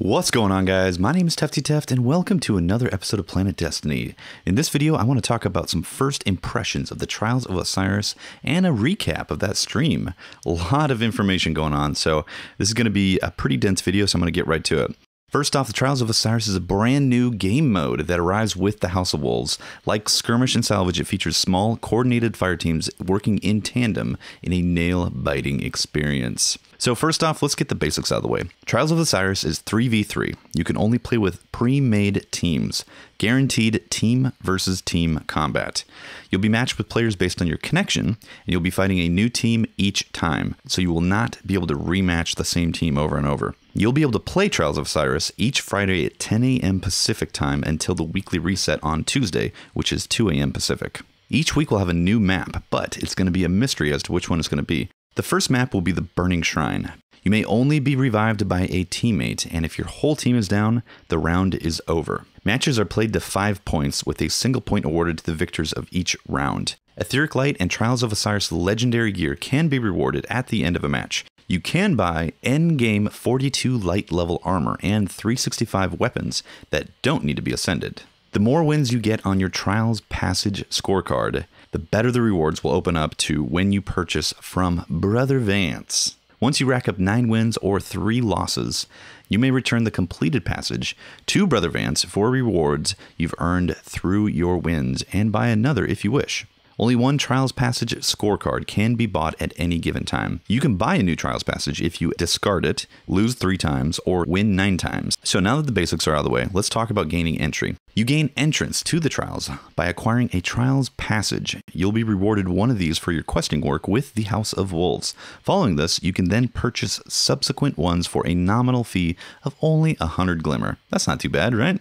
What's going on, guys? My name is Tefty Teft and welcome to another episode of Planet Destiny. In this video, I want to talk about some first impressions of the Trials of Osiris and a recap of that stream. A lot of information going on, so this is going to be a pretty dense video, so I'm going to get right to it. First off, the Trials of Osiris is a brand new game mode that arrives with the House of Wolves. Like Skirmish and Salvage, it features small, coordinated fire teams working in tandem in a nail-biting experience. So first off, let's get the basics out of the way. Trials of Osiris is 3v3. You can only play with pre-made teams. Guaranteed team versus team combat. You'll be matched with players based on your connection, and you'll be fighting a new team each time, so you will not be able to rematch the same team over and over. You'll be able to play Trials of Osiris each Friday at 10 a.m. Pacific time until the weekly reset on Tuesday, which is 2 a.m. Pacific. Each week we'll have a new map, but it's going to be a mystery as to which one it's going to be. The first map will be the Burning Shrine. You may only be revived by a teammate, and if your whole team is down, the round is over. Matches are played to 5 points, with a single point awarded to the victors of each round. Etheric Light and Trials of Osiris legendary gear can be rewarded at the end of a match. You can buy endgame 42 light level armor and 365 weapons that don't need to be ascended. The more wins you get on your Trials Passage scorecard, the better the rewards will open up to when you purchase from Brother Vance. Once you rack up 9 wins or 3 losses, you may return the completed passage to Brother Vance for rewards you've earned through your wins, and buy another if you wish. Only one Trials Passage scorecard can be bought at any given time. You can buy a new Trials Passage if you discard it, lose 3 times, or win 9 times. So now that the basics are out of the way, let's talk about gaining entry. You gain entrance to the Trials by acquiring a Trials Passage. You'll be rewarded one of these for your questing work with the House of Wolves. Following this, you can then purchase subsequent ones for a nominal fee of only 100 Glimmer. That's not too bad, right?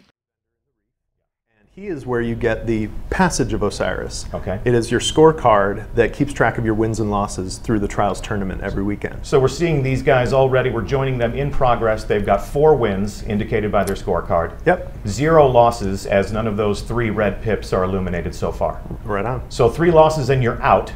He is where you get the Passage of Osiris. Okay. It is your scorecard that keeps track of your wins and losses through the Trials tournament every weekend. So we're seeing these guys already. We're joining them in progress. They've got 4 wins indicated by their scorecard. Yep. 0 losses, as none of those 3 red pips are illuminated so far. Right on. So 3 losses and you're out.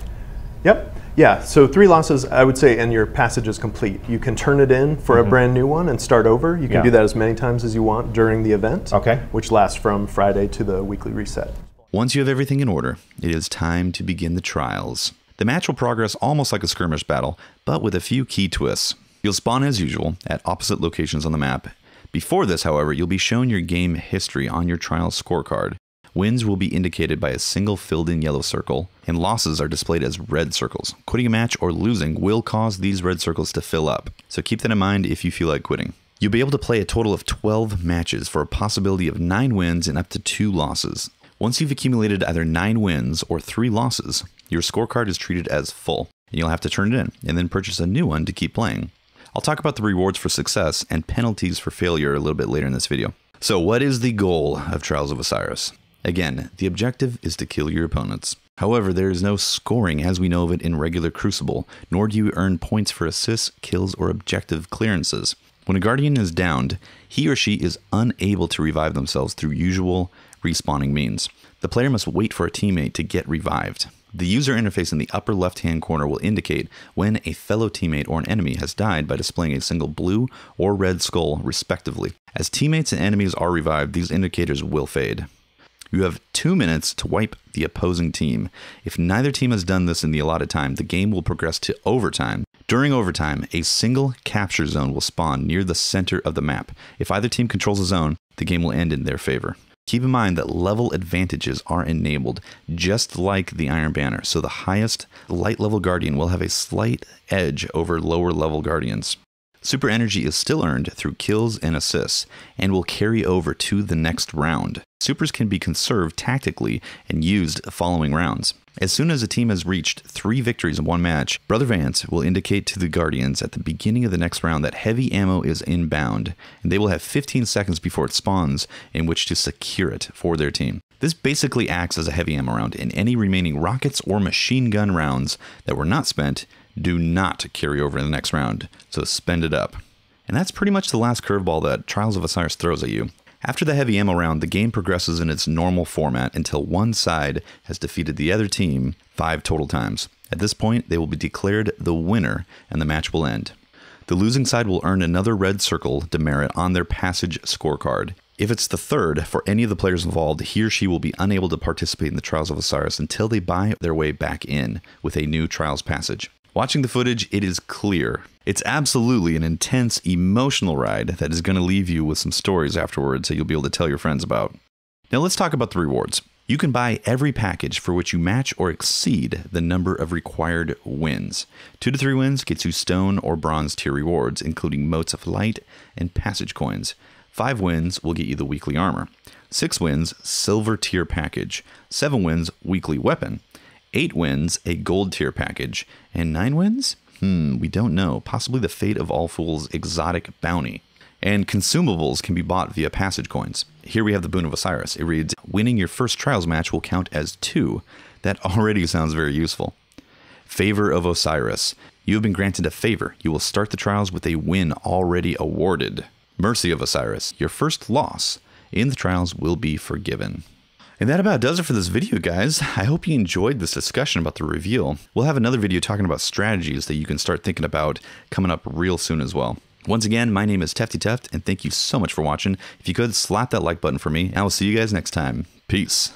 Yep. Yeah, so 3 losses, I would say, and your passage is complete. You can turn it in for a brand new one and start over. You can do that as many times as you want during the event, which lasts from Friday to the weekly reset. Once you have everything in order, it is time to begin the trials. The match will progress almost like a skirmish battle, but with a few key twists. You'll spawn as usual at opposite locations on the map. Before this, however, you'll be shown your game history on your trials scorecard. Wins will be indicated by a single filled-in yellow circle, and losses are displayed as red circles. Quitting a match or losing will cause these red circles to fill up, so keep that in mind if you feel like quitting. You'll be able to play a total of 12 matches for a possibility of 9 wins and up to 2 losses. Once you've accumulated either 9 wins or 3 losses, your scorecard is treated as full, and you'll have to turn it in, and then purchase a new one to keep playing. I'll talk about the rewards for success and penalties for failure a little bit later in this video. So what is the goal of Trials of Osiris? Again, the objective is to kill your opponents. However, there is no scoring as we know of it in regular Crucible, nor do you earn points for assists, kills, or objective clearances. When a Guardian is downed, he or she is unable to revive themselves through usual respawning means. The player must wait for a teammate to get revived. The user interface in the upper left-hand corner will indicate when a fellow teammate or an enemy has died by displaying a single blue or red skull, respectively. As teammates and enemies are revived, these indicators will fade. You have 2 minutes to wipe the opposing team. If neither team has done this in the allotted time, the game will progress to overtime. During overtime, a single capture zone will spawn near the center of the map. If either team controls a zone, the game will end in their favor. Keep in mind that level advantages are enabled, just like the Iron Banner, so the highest light level Guardian will have a slight edge over lower level Guardians. Super energy is still earned through kills and assists, and will carry over to the next round. Supers can be conserved tactically and used following rounds. As soon as a team has reached 3 victories in one match, Brother Vance will indicate to the Guardians at the beginning of the next round that heavy ammo is inbound, and they will have 15 seconds before it spawns in which to secure it for their team. This basically acts as a heavy ammo round, and any remaining rockets or machine gun rounds that were not spent do not carry over in the next round, so spend it up. And that's pretty much the last curveball that Trials of Osiris throws at you. After the heavy ammo round, the game progresses in its normal format until one side has defeated the other team 5 total times. At this point, they will be declared the winner and the match will end. The losing side will earn another red circle demerit on their passage scorecard. If it's the third, for any of the players involved, he or she will be unable to participate in the Trials of Osiris until they buy their way back in with a new Trials passage. Watching the footage, it is clear. It's absolutely an intense, emotional ride that is going to leave you with some stories afterwards that you'll be able to tell your friends about. Now let's talk about the rewards. You can buy every package for which you match or exceed the number of required wins. 2 to 3 wins gets you stone or bronze tier rewards, including motes of light and passage coins. 5 wins will get you the weekly armor. 6 wins, silver tier package. 7 wins, weekly weapon. 8 wins, a gold tier package. And 9 wins? We don't know. Possibly the Fate of All Fools exotic bounty. And consumables can be bought via passage coins. Here we have the Boon of Osiris. It reads, winning your first trials match will count as 2. That already sounds very useful. Favor of Osiris. You have been granted a favor. You will start the trials with a win already awarded. Mercy of Osiris. Your first loss in the trials will be forgiven. And that about does it for this video, guys. I hope you enjoyed this discussion about the reveal. We'll have another video talking about strategies that you can start thinking about coming up real soon as well. Once again, my name is Tefty Teft, and thank you so much for watching. If you could, slap that like button for me, and I will see you guys next time. Peace.